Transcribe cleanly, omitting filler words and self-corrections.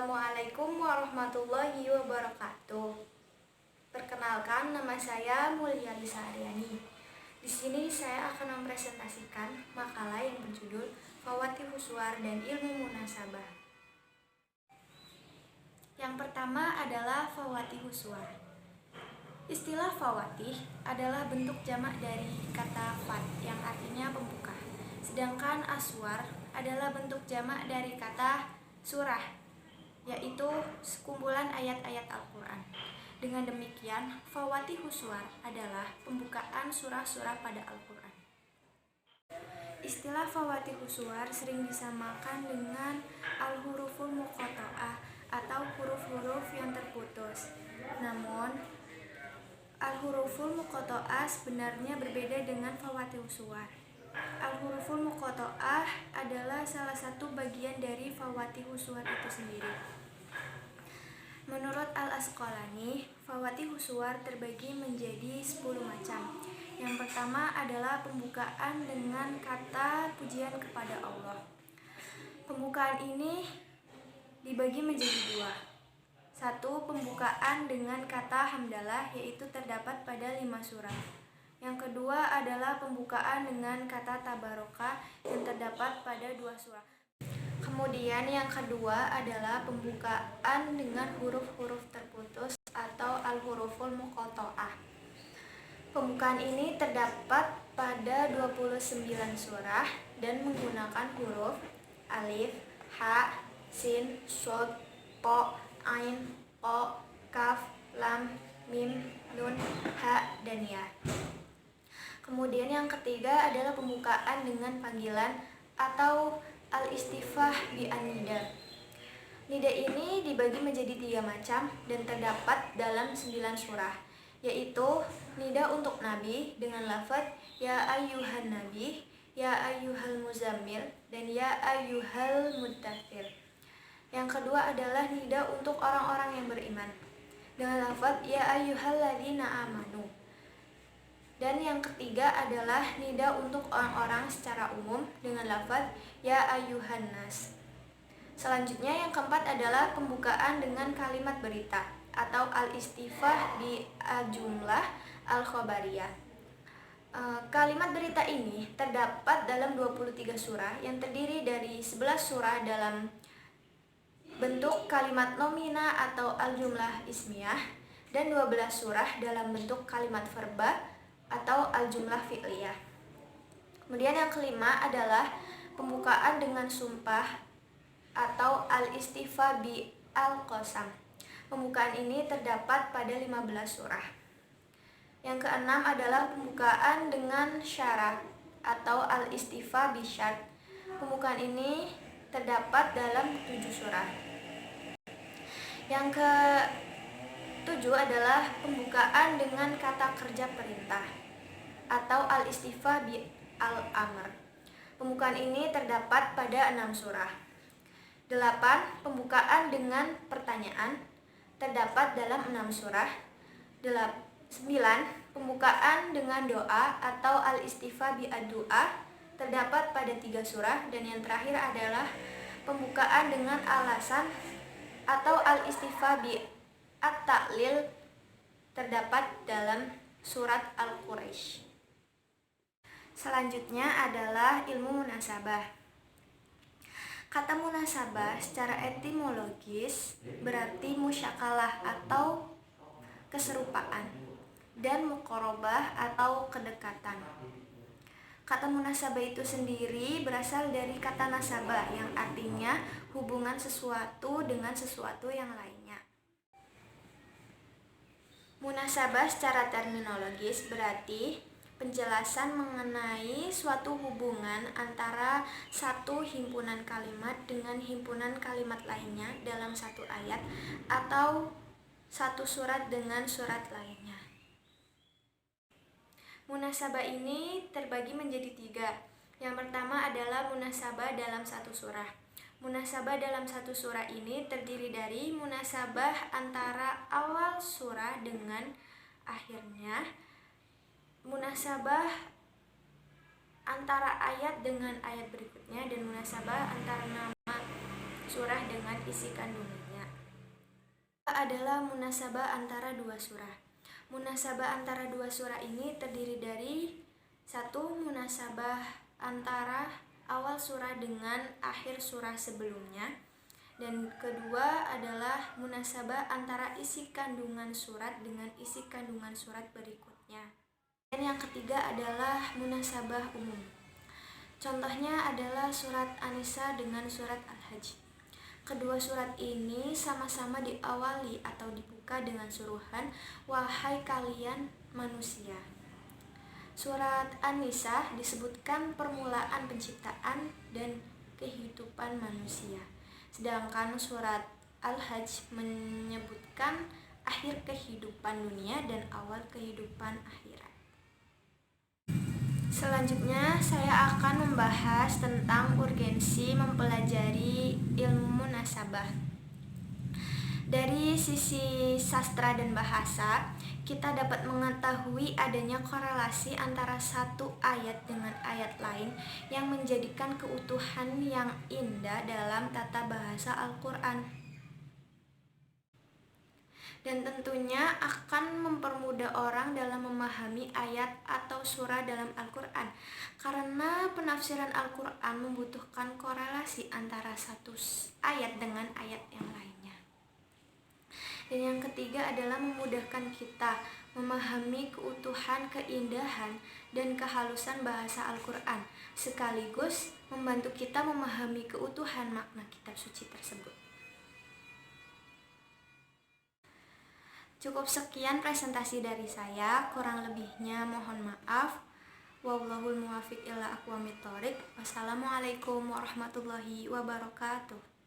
Assalamualaikum warahmatullahi wabarakatuh. Perkenalkan, nama saya Mulia Lisa Aryani. Di sini saya akan mempresentasikan makalah yang berjudul Fawatihus Suwar dan Ilmu Munasabah. Yang pertama adalah Fawatihus Suwar. Istilah fawatih adalah bentuk jamak dari kata fat yang artinya pembuka. Sedangkan aswar adalah bentuk jamak dari kata surah, yaitu sekumpulan ayat-ayat Al-Quran. Dengan demikian, Fawatihus Suwar adalah pembukaan surah-surah pada Al-Quran. Istilah Fawatihus Suwar sering disamakan dengan al-huruful muqatta'ah atau huruf-huruf yang terputus. Namun, al-huruful muqatta'ah sebenarnya berbeda dengan Fawatihus Suwar. Al-huruful muqatta'ah adalah salah satu bagian dari Fawatihus Suwar itu sendiri. Menurut Al-Asqalani, Fawatihus Suwar terbagi menjadi 10 macam. Yang pertama adalah pembukaan dengan kata pujian kepada Allah. Pembukaan ini dibagi menjadi 2. 1. Pembukaan dengan kata hamdalah, yaitu terdapat pada 5 surah. Yang kedua adalah pembukaan dengan kata tabaraka yang terdapat pada 2 surah. Kemudian yang kedua adalah pembukaan dengan huruf-huruf terputus atau al-huruful muqatta'ah. Pembukaan ini terdapat pada 29 surah dan menggunakan huruf alif, ha, sin, shod, to, ain, ko, kaf, lam, mim, nun, ha, dan ya. Kemudian yang ketiga adalah pembukaan dengan panggilan atau al-istifah bi an-nida. Nida ini dibagi menjadi 3 macam dan terdapat dalam 9 surah, yaitu nida untuk nabi dengan lafaz ya ayyuhan nabi, ya ayyuhal muzammil, dan ya ayyuhal muddatsir. Yang kedua adalah nida untuk orang-orang yang beriman dengan lafaz ya ayyuhalladzina amanu. Dan yang ketiga adalah nida untuk orang-orang secara umum dengan lafaz ya ayyuhan nas. Selanjutnya yang keempat adalah pembukaan dengan kalimat berita atau al-istifah bi al-jumlah al-khobariyah. Kalimat berita ini terdapat dalam 23 surah yang terdiri dari 11 surah dalam bentuk kalimat nomina atau al-jumlah ismiyah dan 12 surah dalam bentuk kalimat verba atau al-jumlah fi'liyah. Kemudian yang kelima adalah pembukaan dengan sumpah atau al-istifah bi al-qasam. Pembukaan ini terdapat pada 15 surah. Yang keenam adalah pembukaan dengan syarat atau al-istifah bi syart. Pembukaan ini terdapat dalam 7 surah. Yang ketujuh adalah pembukaan dengan kata kerja perintah atau al-istifah bi al-amr. Pembukaan ini terdapat pada 6 surah. 8. Pembukaan dengan pertanyaan terdapat dalam 6 surah. 9. Pembukaan dengan doa atau al-istifah bi ad-du'a terdapat pada 3 surah. Dan yang terakhir adalah pembukaan dengan alasan atau al-istifah bi at-ta'lil terdapat dalam surat Al-Quraisy. Selanjutnya adalah ilmu munasabah. Kata munasabah secara etimologis berarti musyakalah atau keserupaan dan muqarabah atau kedekatan. Kata munasabah itu sendiri berasal dari kata nasabah yang artinya hubungan sesuatu dengan sesuatu yang lainnya. Munasabah secara terminologis berarti penjelasan mengenai suatu hubungan antara satu himpunan kalimat dengan himpunan kalimat lainnya dalam satu ayat atau satu surat dengan surat lainnya. Munasabah ini terbagi menjadi 3. Yang pertama adalah munasabah dalam satu surah. Munasabah dalam satu surah ini terdiri dari munasabah antara awal surah dengan akhirnya, munasabah antara ayat dengan ayat berikutnya, dan munasabah antara nama surah dengan isi kandungannya. Adalah munasabah antara dua surah. Munasabah antara dua surah ini terdiri dari satu, munasabah antara awal surah dengan akhir surah sebelumnya, dan kedua adalah munasabah antara isi kandungan surat dengan isi kandungan surat berikutnya. Dan yang ketiga adalah munasabah umum. Contohnya adalah surat An-Nisa dengan surat Al-Hajj. Kedua surat ini sama-sama diawali atau dibuka dengan suruhan, "Wahai kalian manusia." Surat An-Nisa disebutkan permulaan penciptaan dan kehidupan manusia. Sedangkan surat Al-Hajj menyebutkan akhir kehidupan dunia dan awal kehidupan akhirat. Selanjutnya saya akan membahas tentang urgensi mempelajari ilmu munasabah. Dari sisi sastra dan bahasa, kita dapat mengetahui adanya korelasi antara satu ayat dengan ayat lain yang menjadikan keutuhan yang indah dalam tata bahasa Al-Quran. Dan tentunya akan mempermudah orang dalam memahami ayat atau surah dalam Al-Quran, karena penafsiran Al-Quran membutuhkan korelasi antara satu ayat dengan ayat yang lainnya. Dan yang ketiga adalah memudahkan kita memahami keutuhan, keindahan, dan kehalusan bahasa Al-Quran, sekaligus membantu kita memahami keutuhan makna kitab suci tersebut. Cukup sekian presentasi dari saya, kurang lebihnya mohon maaf. Wallahul muwaffiq ila aqwamit thoriq. Wassalamualaikum warahmatullahi wabarakatuh.